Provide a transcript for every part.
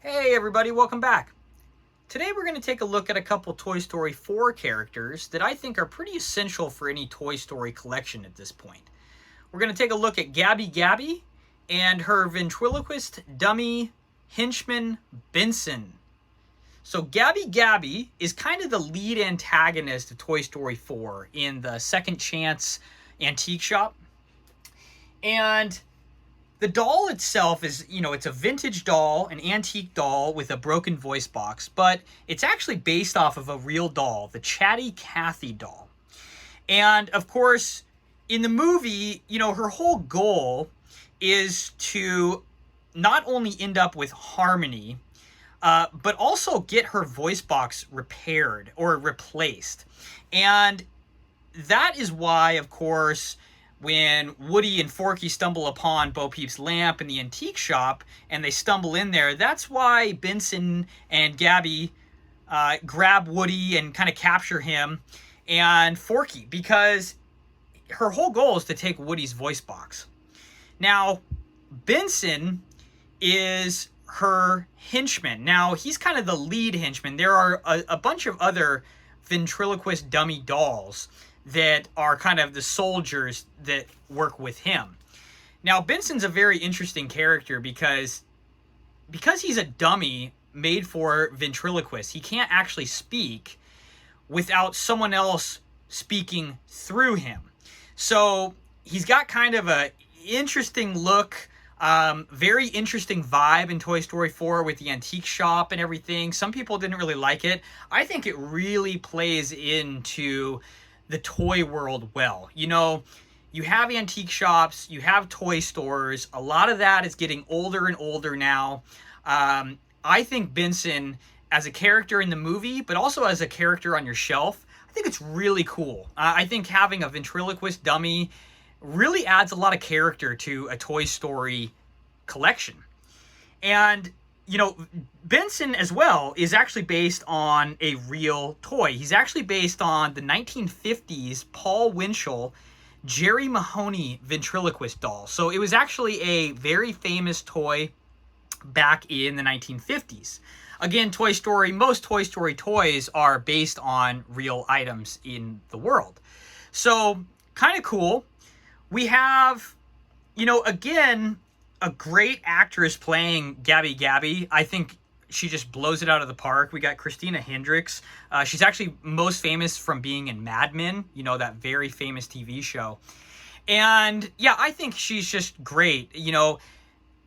Hey everybody, welcome back. Today we're going to take a look at a couple Toy Story 4 characters that I think are pretty essential for any Toy Story collection at this point. We're going to take a look at Gabby Gabby and her ventriloquist dummy henchman Benson. So Gabby Gabby is kind of the lead antagonist of Toy Story 4 in the Second Chance antique shop. And the doll itself is, it's a vintage doll, an antique doll with a broken voice box, but it's actually based off of a real doll, the Chatty Cathy doll. And of course, in the movie, her whole goal is to not only end up with harmony, but also get her voice box repaired or replaced. And that is why, of course, when Woody and Forky stumble upon Bo Peep's lamp in the antique shop and they stumble in there, that's why Benson and Gabby grab Woody and kind of capture him and Forky, because her whole goal is to take Woody's voice box. Now, Benson is her henchman. Now, he's kind of the lead henchman. There are a bunch of other ventriloquist dummy dolls that are kind of the soldiers that work with him. Now, Benson's a very interesting character because he's a dummy made for ventriloquists. He can't actually speak without someone else speaking through him. So he's got kind of a interesting look, very interesting vibe in Toy Story 4 with the antique shop and everything. Some people didn't really like it. I think it really plays into the toy world well. You have antique shops, you have toy stores. A lot of that is getting older and older now. I think Benson, as a character in the movie, but also as a character on your shelf, I think it's really cool. I think having a ventriloquist dummy really adds a lot of character to a Toy Story collection. And Benson as well is actually based on a real toy. He's actually based on the 1950s Paul Winchell Jerry Mahoney ventriloquist doll. So it was actually a very famous toy back in the 1950s. Again, most Toy Story toys are based on real items in the world. So kind of cool. We have, again, a great actress playing Gabby Gabby. I think she just blows it out of the park. We got Christina Hendricks. She's actually most famous from being in Mad Men, that very famous TV show. And yeah, I think she's just great.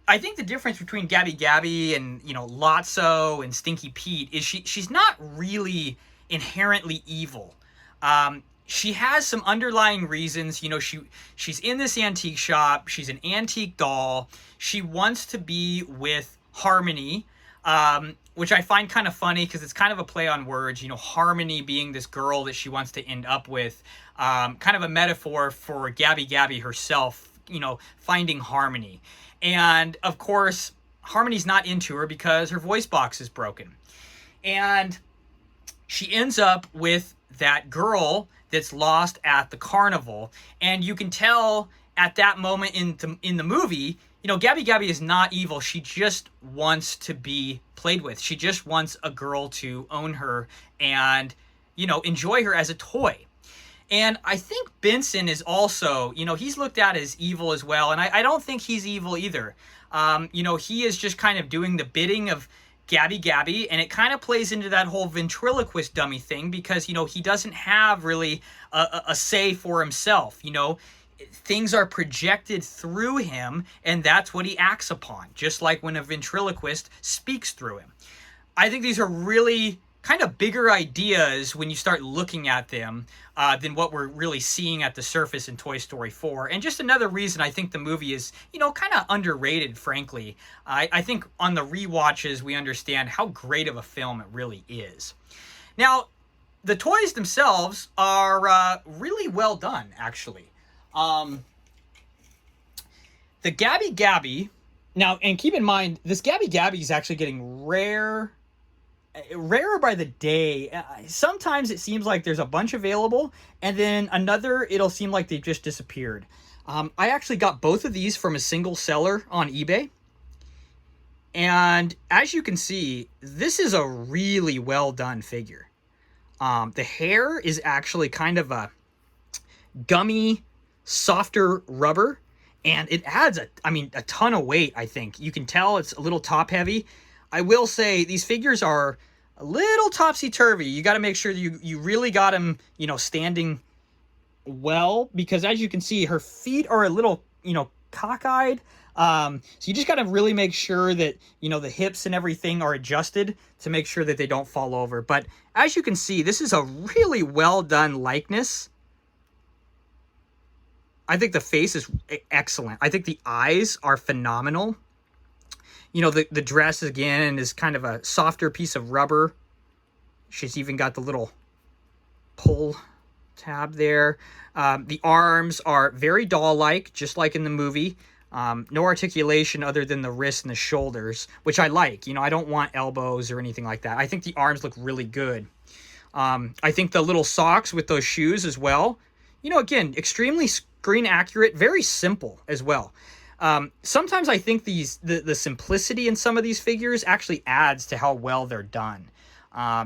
I think the difference between Gabby Gabby and, Lotso and Stinky Pete is she's not really inherently evil. She has some underlying reasons. She's in this antique shop. She's an antique doll. She wants to be with Harmony, which I find kind of funny because it's kind of a play on words. Harmony being this girl that she wants to end up with, kind of a metaphor for Gabby Gabby herself, finding Harmony. And of course, Harmony's not into her because her voice box is broken. And she ends up with that girl that's lost at the carnival. And you can tell at that moment in the movie, Gabby Gabby is not evil. She just wants to be played with. She just wants a girl to own her and, enjoy her as a toy. And I think Benson is also, he's looked at as evil as well. And I don't think he's evil either. He is just kind of doing the bidding of Gabby Gabby, and it kind of plays into that whole ventriloquist dummy thing because, he doesn't have really a say for himself. Things are projected through him, and that's what he acts upon, just like when a ventriloquist speaks through him. I think these are really kind of bigger ideas when you start looking at them than what we're really seeing at the surface in Toy Story 4. And just another reason I think the movie is, kind of underrated, frankly. I think on the rewatches, we understand how great of a film it really is. Now, the toys themselves are really well done, actually. The Gabby Gabby, now, and keep in mind, this Gabby Gabby is actually getting rarer by the day. Sometimes it seems like there's a bunch available, and then it'll seem like they've just disappeared. I actually got both of these from a single seller on eBay. And as you can see, this is a really well done figure. The hair is actually kind of a gummy, softer rubber, and it adds a ton of weight. I think you can tell it's a little top heavy. I will say these figures are a little topsy-turvy. You got to make sure you really got them, standing well, because as you can see, her feet are a little, cockeyed. So you just got to really make sure that, the hips and everything are adjusted to make sure that they don't fall over. But as you can see, this is a really well done likeness. I think the face is excellent. I think the eyes are phenomenal. The dress, again, is kind of a softer piece of rubber. She's even got the little pull tab there. The arms are very doll-like, just like in the movie. No articulation other than the wrists and the shoulders, which I like. I don't want elbows or anything like that. I think the arms look really good. I think the little socks with those shoes as well. Again, extremely screen accurate, very simple as well. Sometimes I think the simplicity in some of these figures actually adds to how well they're done.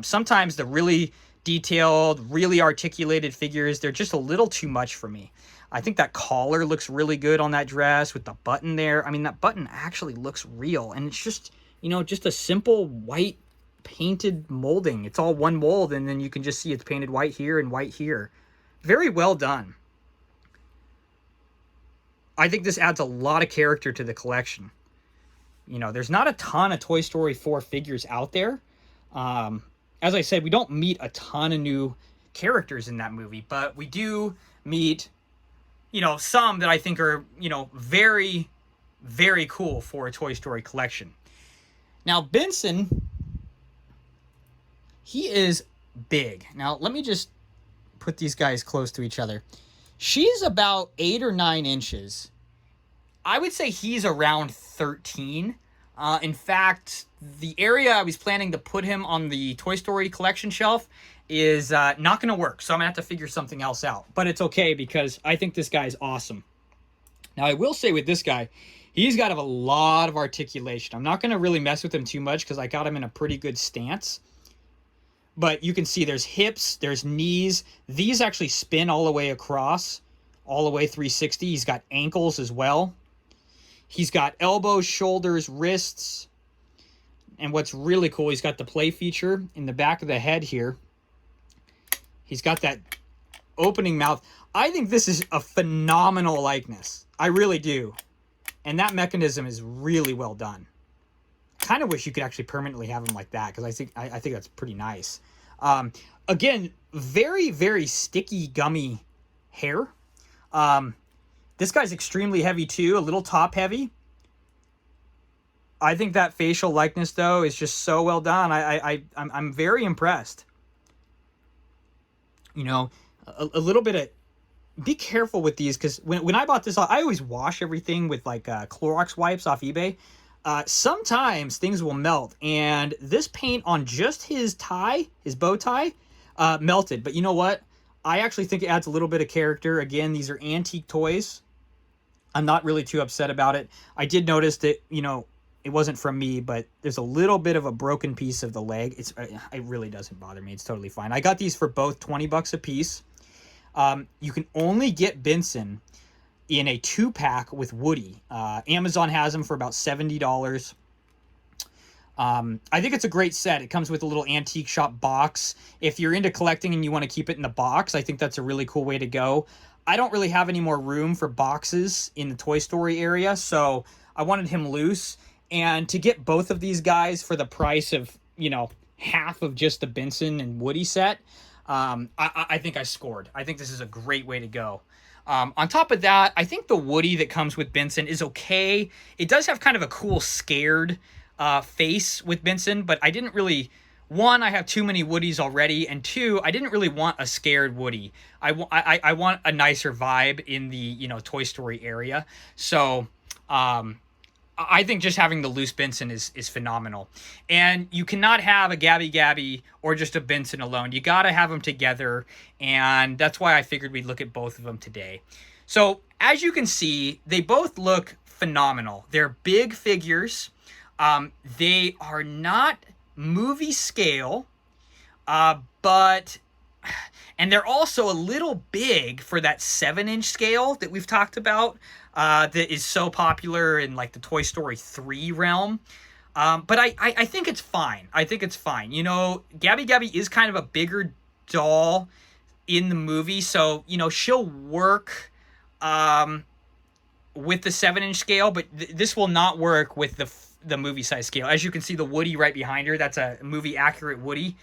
Sometimes the really detailed, really articulated figures, they're just a little too much for me. I think that collar looks really good on that dress with the button there. I mean, that button actually looks real, and it's just, just a simple white painted molding. It's all one mold, and then you can just see it's painted white here and white here. Very well done. I think this adds a lot of character to the collection. There's not a ton of Toy Story 4 figures out there. As I said, we don't meet a ton of new characters in that movie, but we do meet, some that I think are, very, very cool for a Toy Story collection. Now, Benson, he is big. Now, let me just put these guys close to each other. She's about 8 or 9 inches. I would say he's around 13. In fact, the area I was planning to put him on the Toy Story collection shelf is not going to work. So I'm going to have to figure something else out. But it's okay because I think this guy's awesome. Now, I will say with this guy, he's got a lot of articulation. I'm not going to really mess with him too much because I got him in a pretty good stance. But you can see there's hips, there's knees. These actually spin all the way across, all the way 360. He's got ankles as well. He's got elbows, shoulders, wrists. And what's really cool, he's got the play feature in the back of the head here. He's got that opening mouth. I think this is a phenomenal likeness. I really do. And that mechanism is really well done. Kind of wish you could actually permanently have him like that, because I think that's pretty nice. Again, very, very sticky, gummy hair. This guy's extremely heavy too, a little top heavy. I think that facial likeness though is just so well done. I'm very impressed. A little bit of, be careful with these, because when I bought this, I always wash everything with like Clorox wipes off eBay. Sometimes things will melt, and this paint on just his tie, his bow tie, melted. But you know what? I actually think it adds a little bit of character. Again, these are antique toys. I'm not really too upset about it. I did notice that, it wasn't from me, but there's a little bit of a broken piece of the leg. It really doesn't bother me. It's totally fine. I got these for both $20 a piece. You can only get Benson in a 2-pack with Woody. Amazon has them for about $70. I think it's a great set. It comes with a little antique shop box. If you're into collecting and you want to keep it in the box, I think that's a really cool way to go. I don't really have any more room for boxes in the Toy Story area, so I wanted him loose. And to get both of these guys for the price of, half of just the Benson and Woody set, I think I scored. I think this is a great way to go. On top of that, I think the Woody that comes with Benson is okay. It does have kind of a cool scared face with Benson, but I didn't really... One, I have too many Woodies already, and two, I didn't really want a scared Woody. I want a nicer vibe in the, Toy Story area. So, I think just having the loose Benson is phenomenal. And you cannot have a Gabby Gabby or just a Benson alone. You got to have them together, and that's why I figured we'd look at both of them today. So, as you can see, they both look phenomenal. They're big figures. They are not movie scale, but... And they're also a little big for that 7-inch scale that we've talked about, that is so popular in like the Toy Story 3 realm. But I think it's fine. I think it's fine. You know, Gabby Gabby is kind of a bigger doll in the movie, so, you know, she'll work with the 7-inch scale, but this will not work with the movie size scale. As you can see, the Woody right behind her, that's a movie accurate Woody.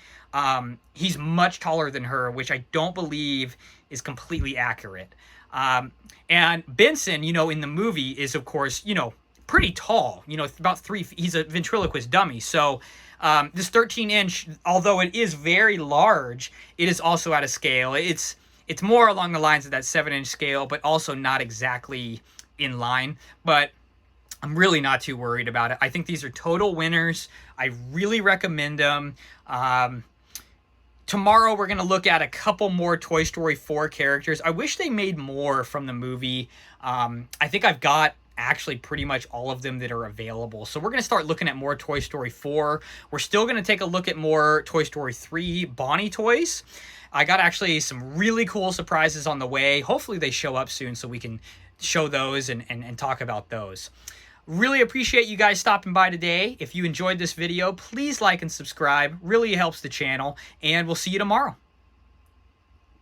He's much taller than her, which I don't believe is completely accurate. And Benson, you know, in the movie is, of course, you know, pretty tall, you know, about 3 feet. He's a ventriloquist dummy. So this 13-inch, although it is very large, it is also out of scale. It's more along the lines of that 7-inch scale, but also not exactly in line. But I'm really not too worried about it. I think these are total winners. I really recommend them. Tomorrow we're going to look at a couple more Toy Story 4 characters. I wish they made more from the movie. I think I've got actually pretty much all of them that are available. So we're going to start looking at more Toy Story 4. We're still going to take a look at more Toy Story 3 Bonnie toys. I got actually some really cool surprises on the way. Hopefully they show up soon so we can show those and talk about those. Really appreciate you guys stopping by today. If you enjoyed this video, please like and subscribe. Really helps the channel, and we'll see you tomorrow.